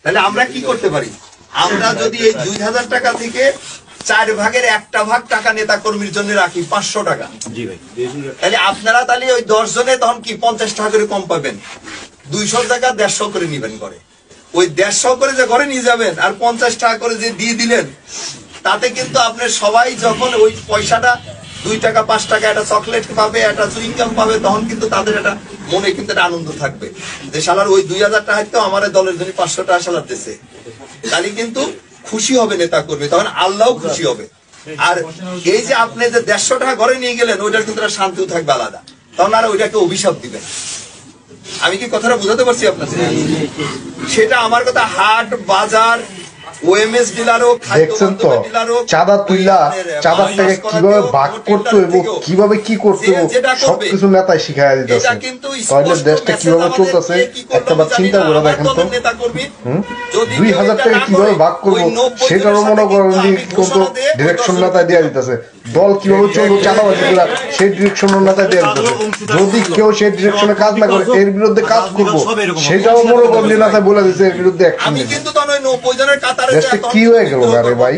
তাহলে আমরা কি করতে পারি? আমরা যদি এই 2000 টাকা থেকে 4 ভাগের 1 ভাগ টাকা নেতা কর্মীর জন্য রাখি 500 টাকা, তাহলে আপনারা তাহলে ওই 10 জনে তখন কি 50 টাকা করে কম পাবেন, 200 টাকা 150 করে নিবেন ঘরে। ওই 150 করে যে ঘরে নিয়ে যাবেন আর 50 টাকা করে যে দিয়ে দিলেন, তাতে কিন্তু আপনার সবাই যখন ওই পয়সাটা 2 টাকা 5 টাকা একটা চকলেট পাবে, একটা চুইং গাম পাবে, তখন কিন্তু তাদের একটা মনে কিন্তু একটা আনন্দ থাকবে যে শালার ওই 2000 টাকা তো আমার দলের জন্য 500 টাকা শালার দিছে। তাহলে কিন্তু খুশি হবে নেতা কর্মী, তখন আল্লাহও খুশি হবে। আর এই যে আপনি যে 150 টাকা ঘরে নিয়ে গেলেন, ওইটার কিন্তু একটা শান্তিও থাকবে আলাদা, তখন আর ওইটাকে অভিশাপ দিবেন। আমি কি কথাটা বুঝাতে পারছি আপনাদের? সেটা আমার কথা হাট বাজার ওএমএস ডিলারও দেখছেন তো চাঁদা তুইলা চাঁদার টাকা কিভাবে ভাগ করতে এবং কিভাবে কি করতে সবকিছু নেতায় শিখাই দিতেছে। তাহলে দেশটা কিভাবে চলতেছে একবার চিন্তা করে দেখেন তো। 2000 টাকা কিভাবে ভাগ করবো সেটারও মনে করেন কিন্তু ডিরেকশন নেতায় দেওয়া দিতেছে। দল কিভাবে চলবো চাঁদাবাজি গুলা সেই ডিরেকশন নেতায় দেওয়া দিতেছে। যদি কেউ সেই ডিরেকশনে কাজ না করে এর বিরুদ্ধে কাজ করবো সেটাও মনে করেন নেতায় বলে দিচ্ছে এর বিরুদ্ধে অ্যাকশন নিবে। দেশটা কি হয়ে গেল আরে ভাই?